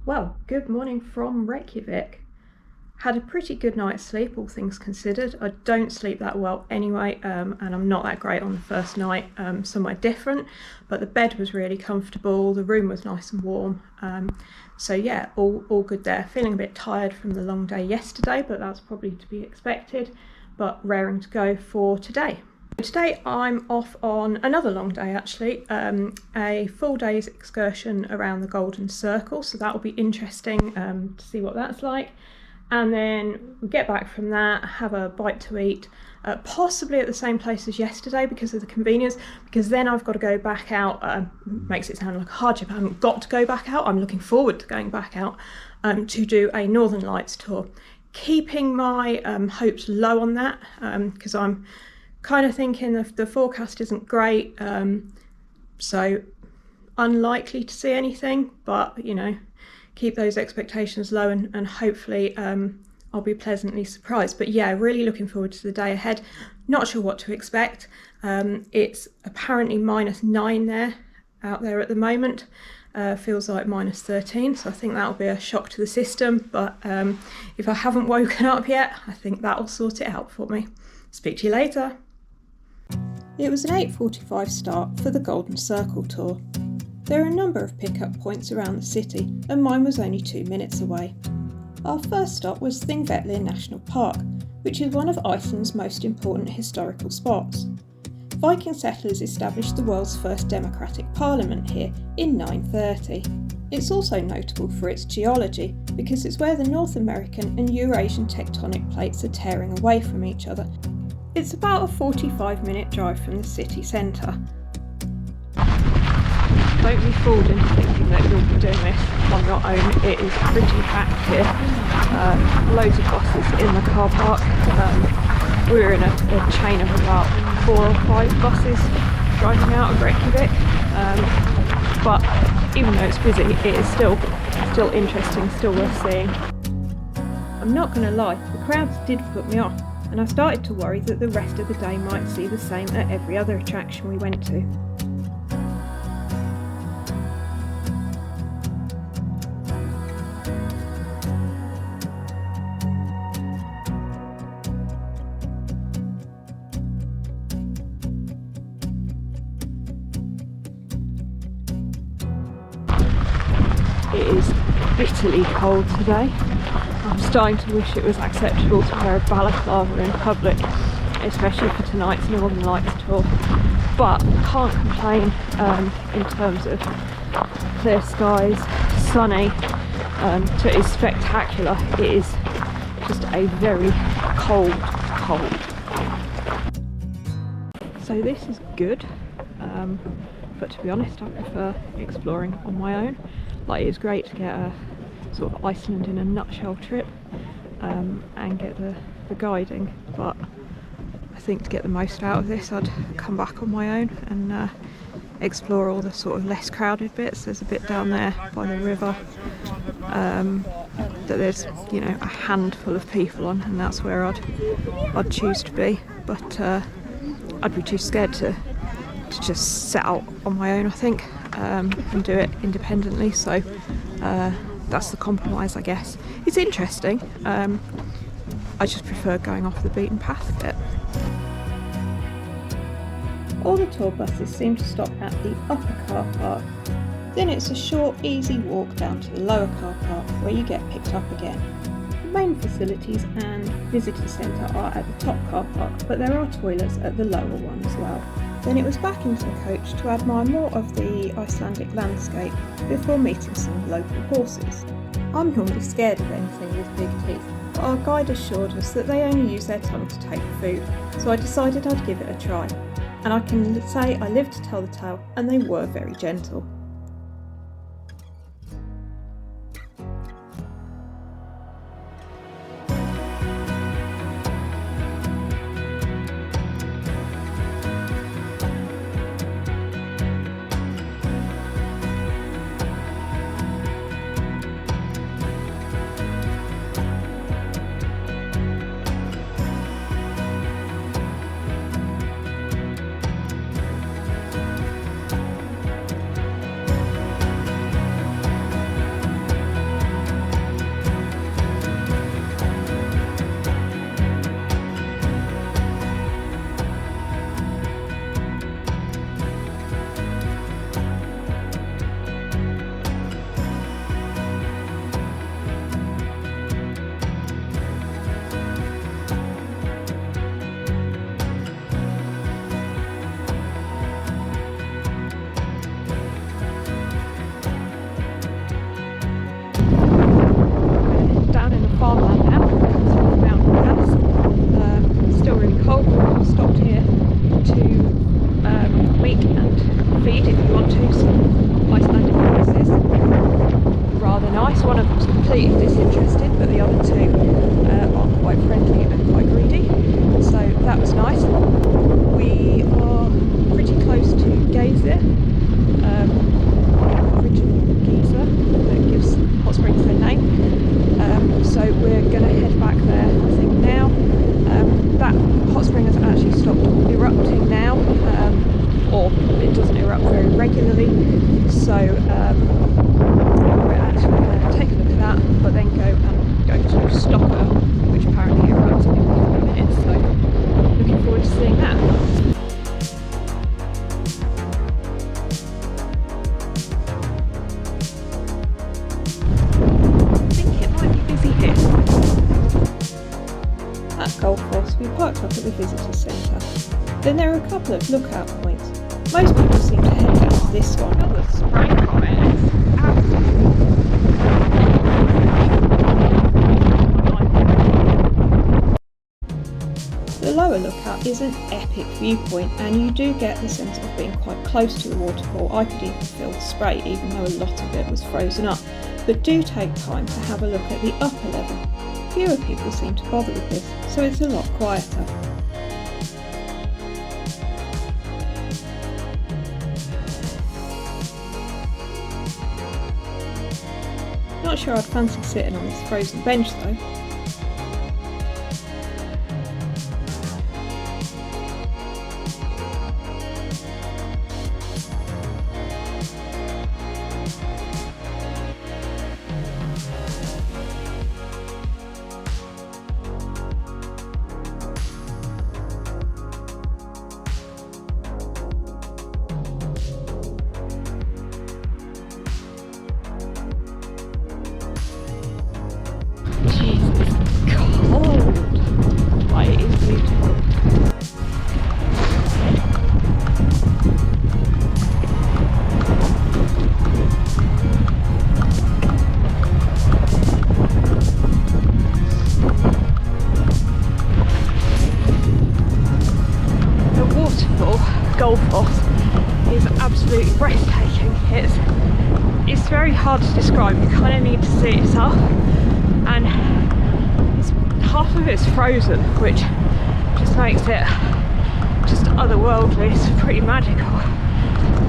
Well, good morning from Reykjavik. Had a pretty good night's sleep, all things considered. I don't sleep that well anyway, and I'm not that great on the first night, somewhere different, but the bed was really comfortable, the room was nice and warm, so yeah, all good there. Feeling a bit tired from the long day yesterday, but that's probably to be expected, but raring to go for today. Today I'm off on another long day actually, a full day's excursion around the Golden Circle, so that will be interesting to see what that's like. And then we get back from that, have a bite to eat, possibly at the same place as yesterday because of the convenience, because then I've got to go back out. Makes it sound like a hardship. I haven't got to go back out. I'm looking forward to going back out to do a Northern Lights tour. Keeping my hopes low on that because I'm kind of thinking the forecast isn't great, so unlikely to see anything, but you know, keep those expectations low and hopefully I'll be pleasantly surprised. But yeah, really looking forward to the day ahead. Not sure what to expect. It's apparently -9 out there at the moment. Feels like -13, so I think that'll be a shock to the system, but if I haven't woken up yet, I think that'll sort it out for me. Speak to you later. It was an 8:45 start for the Golden Circle tour. There are a number of pick-up points around the city, and mine was only 2 minutes away. Our first stop was Þingvellir National Park, which is one of Iceland's most important historical spots. Viking settlers established the world's first democratic parliament here in 930. It's also notable for its geology, because it's where the North American and Eurasian tectonic plates are tearing away from each other. It's about a 45-minute drive from the city centre. Don't be fooled into thinking that you'll be doing this on your own. It is pretty packed here. Loads of buses in the car park. We're in a chain of about 4 or 5 buses driving out of Reykjavik. But even though it's busy, it is still interesting, still worth seeing. I'm not going to lie, the crowds did put me off, and I started to worry that the rest of the day might see the same at every other attraction we went to. It is bitterly cold today. I'm starting to wish it was acceptable to wear a balaclava in public, especially for tonight's Northern Lights tour. But can't complain in terms of clear skies, sunny, so it is spectacular. It is just a very cold. So this is good, but to be honest I prefer exploring on my own. Like, it's great to get a sort of Iceland in a nutshell trip and get the guiding, but I think to get the most out of this I'd come back on my own and explore all the sort of less crowded bits. There's a bit down there by the river that there's, you know, a handful of people on, and that's where I'd choose to be, but I'd be too scared to just set out on my own, I think, and do it independently, so that's the compromise, I guess. It's interesting, I just prefer going off the beaten path a bit. All the tour buses seem to stop at the upper car park, then it's a short, easy walk down to the lower car park where you get picked up again. The main facilities and visitor centre are at the top car park, but there are toilets at the lower one as well. Then it was back into the coach to admire more of the Icelandic landscape before meeting some local horses. I'm normally scared of anything with big teeth, but our guide assured us that they only use their tongue to take food, so I decided I'd give it a try. And I can say I lived to tell the tale, and they were very gentle. completely disinterested, but the other two are quite friendly and quite greedy, so that was nice. We are pretty close to Geysir, original geyser that gives hot springs their name, so we're going to head back there I think now. That hot spring has actually stopped erupting now, or it doesn't erupt very regularly, so we're actually going to take a look at that, but then go to Stocker, which apparently erupts every 4 minutes, so looking forward to seeing that. At Gullfoss, we parked up at the visitor centre. Then there are a couple of lookout points. Most people seem to head down to this one. Oh, the spray from it is absolutely... The lower lookout is an epic viewpoint, and you do get the sense of being quite close to the waterfall. I could even feel the spray, even though a lot of it was frozen up. But do take time to have a look at the upper level. Fewer people seem to bother with this, so it's a lot quieter. Not sure I'd fancy sitting on this frozen bench though. Gullfoss is absolutely breathtaking. It's very hard to describe. You kind of need to see it yourself, and half of it's frozen, which just makes it just otherworldly. It's pretty magical.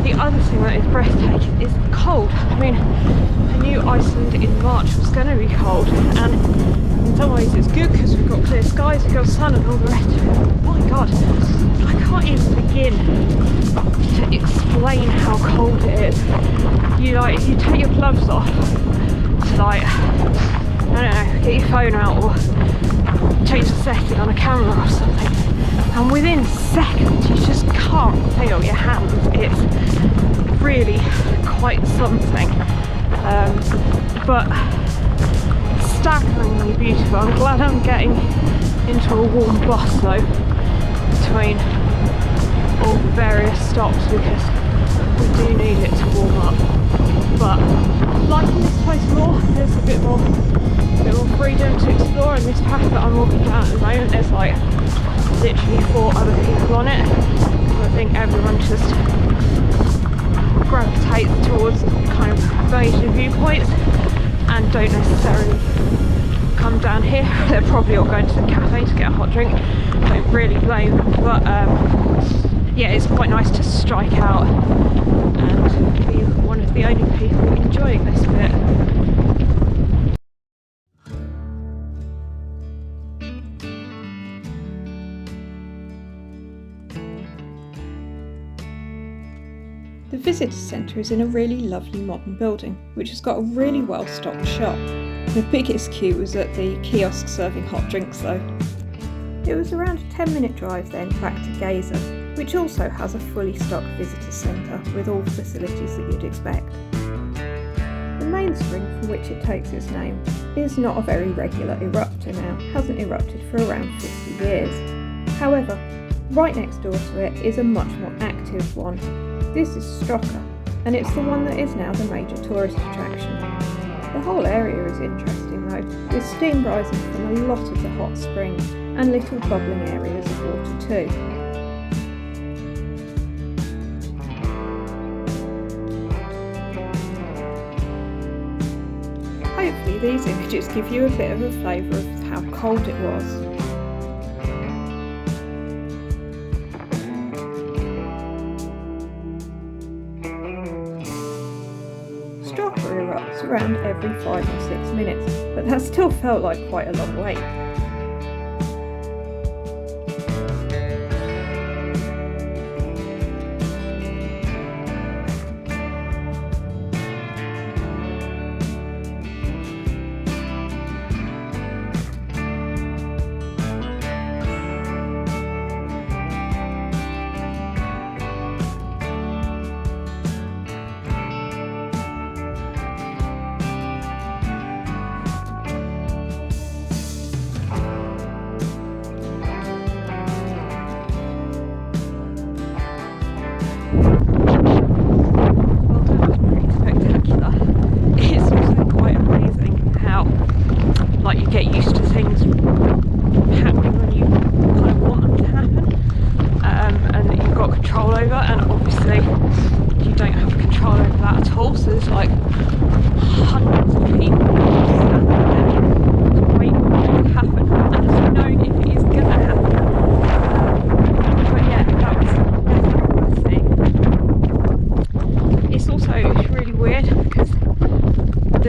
The other thing that is breathtaking is cold. I mean, I knew Iceland in March was going to be cold, and in some ways it's good because we've got clear skies, we've got sun and all the rest of it. Oh my god, I can't even begin to explain how cold it is. You take your gloves off to I don't know, get your phone out or change the setting on a camera or something, and within seconds you just can't feel your hands. It's really quite something, but staggeringly beautiful. I'm glad I'm getting into a warm bus though between all the various stops, because we do need it to warm up. But liking this place more, there's a bit more freedom to explore, and this path that I'm walking down at the moment, there's like literally 4 other people on it. I think everyone just gravitates towards kind of major viewpoints and don't necessarily come down here. They're probably all going to the cafe to get a hot drink. Don't really blame them, but yeah, it's quite nice to strike out and be one of the only people enjoying this bit. The visitor centre is in a really lovely modern building, which has got a really well stocked shop. The biggest queue was at the kiosk serving hot drinks though. It was around a 10-minute drive then back to Geysir, which also has a fully stocked visitor centre with all the facilities that you'd expect. The main spring from which it takes its name is not a very regular erupter now, hasn't erupted for around 50 years. However, right next door to it is a much more active one. This is Stocker, and it's the one that is now the major tourist attraction. The whole area is interesting though, with steam rising from a lot of the hot springs and little bubbling areas of water too. Hopefully these images give you a bit of a flavour of how cold it was. Strawberry erupts around every 5 or 6 minutes, but that still felt like quite a long wait.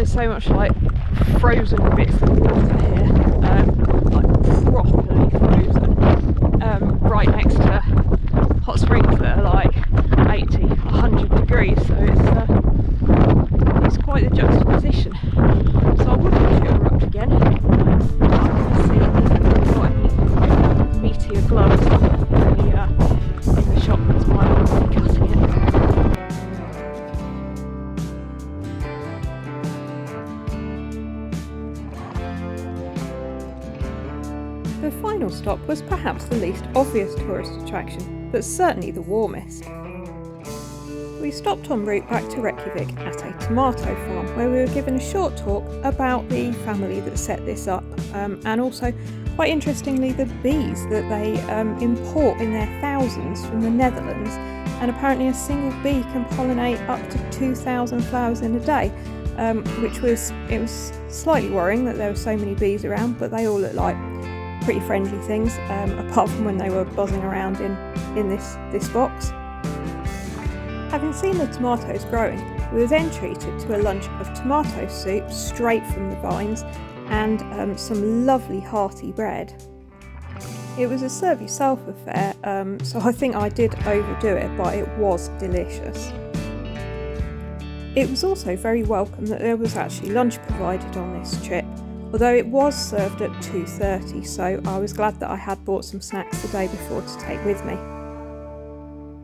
So much like frozen bits of water here, like properly frozen, right next to hot springs that are like 80, 100 degrees, so it's quite the juxtaposition. So I wouldn't want to erupt again. I've got any meteor gloves in the shop that's my cutting it. The final stop was perhaps the least obvious tourist attraction, but certainly the warmest. We stopped en route back to Reykjavik at a tomato farm, where we were given a short talk about the family that set this up, and also, quite interestingly, the bees that they import in their thousands from the Netherlands, and apparently a single bee can pollinate up to 2,000 flowers in a day, which was slightly worrying that there were so many bees around, but they all look like pretty friendly things, apart from when they were buzzing around in this box. Having seen the tomatoes growing, we were then treated to a lunch of tomato soup straight from the vines and some lovely hearty bread. It was a serve yourself affair, so I think I did overdo it, but it was delicious. It was also very welcome that there was actually lunch provided on this trip, although it was served at 2:30, so I was glad that I had bought some snacks the day before to take with me.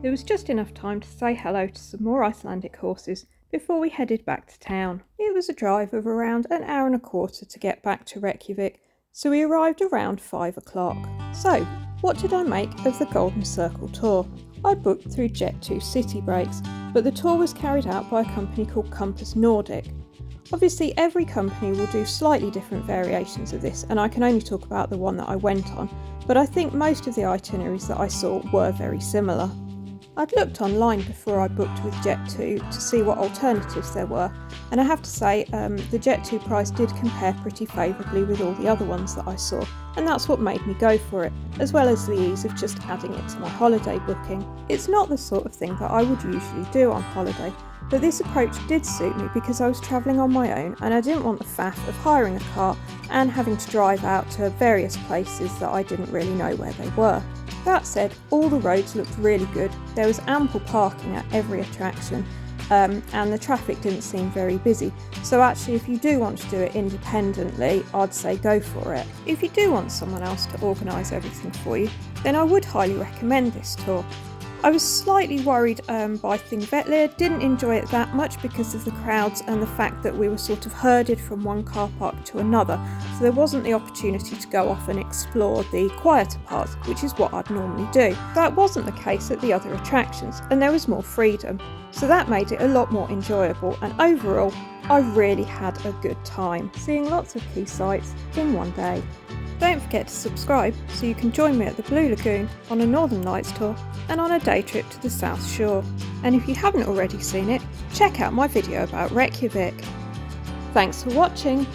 There was just enough time to say hello to some more Icelandic horses before we headed back to town. It was a drive of around an hour and a quarter to get back to Reykjavik, so we arrived around 5 o'clock. So, what did I make of the Golden Circle tour? I booked through Jet2 City Breaks, but the tour was carried out by a company called Kompas Nordic. Obviously, every company will do slightly different variations of this, and I can only talk about the one that I went on, but I think most of the itineraries that I saw were very similar. I'd looked online before I booked with Jet2 to see what alternatives there were, and I have to say the Jet2 price did compare pretty favourably with all the other ones that I saw, and that's what made me go for it, as well as the ease of just adding it to my holiday booking. It's not the sort of thing that I would usually do on holiday, but this approach did suit me because I was travelling on my own and I didn't want the faff of hiring a car and having to drive out to various places that I didn't really know where they were. That said, all the roads looked really good, there was ample parking at every attraction, and the traffic didn't seem very busy, so actually if you do want to do it independently, I'd say go for it. If you do want someone else to organise everything for you, then I would highly recommend this tour. I was slightly worried by Þingvellir, didn't enjoy it that much because of the crowds and the fact that we were sort of herded from one car park to another, so there wasn't the opportunity to go off and explore the quieter parts, which is what I'd normally do. That wasn't the case at the other attractions, and there was more freedom, so that made it a lot more enjoyable, and overall, I really had a good time, seeing lots of key sites in one day. Don't forget to subscribe so you can join me at the Blue Lagoon on a Northern Lights tour and on a day trip to the South Shore. And if you haven't already seen it, check out my video about Reykjavik. Thanks for watching.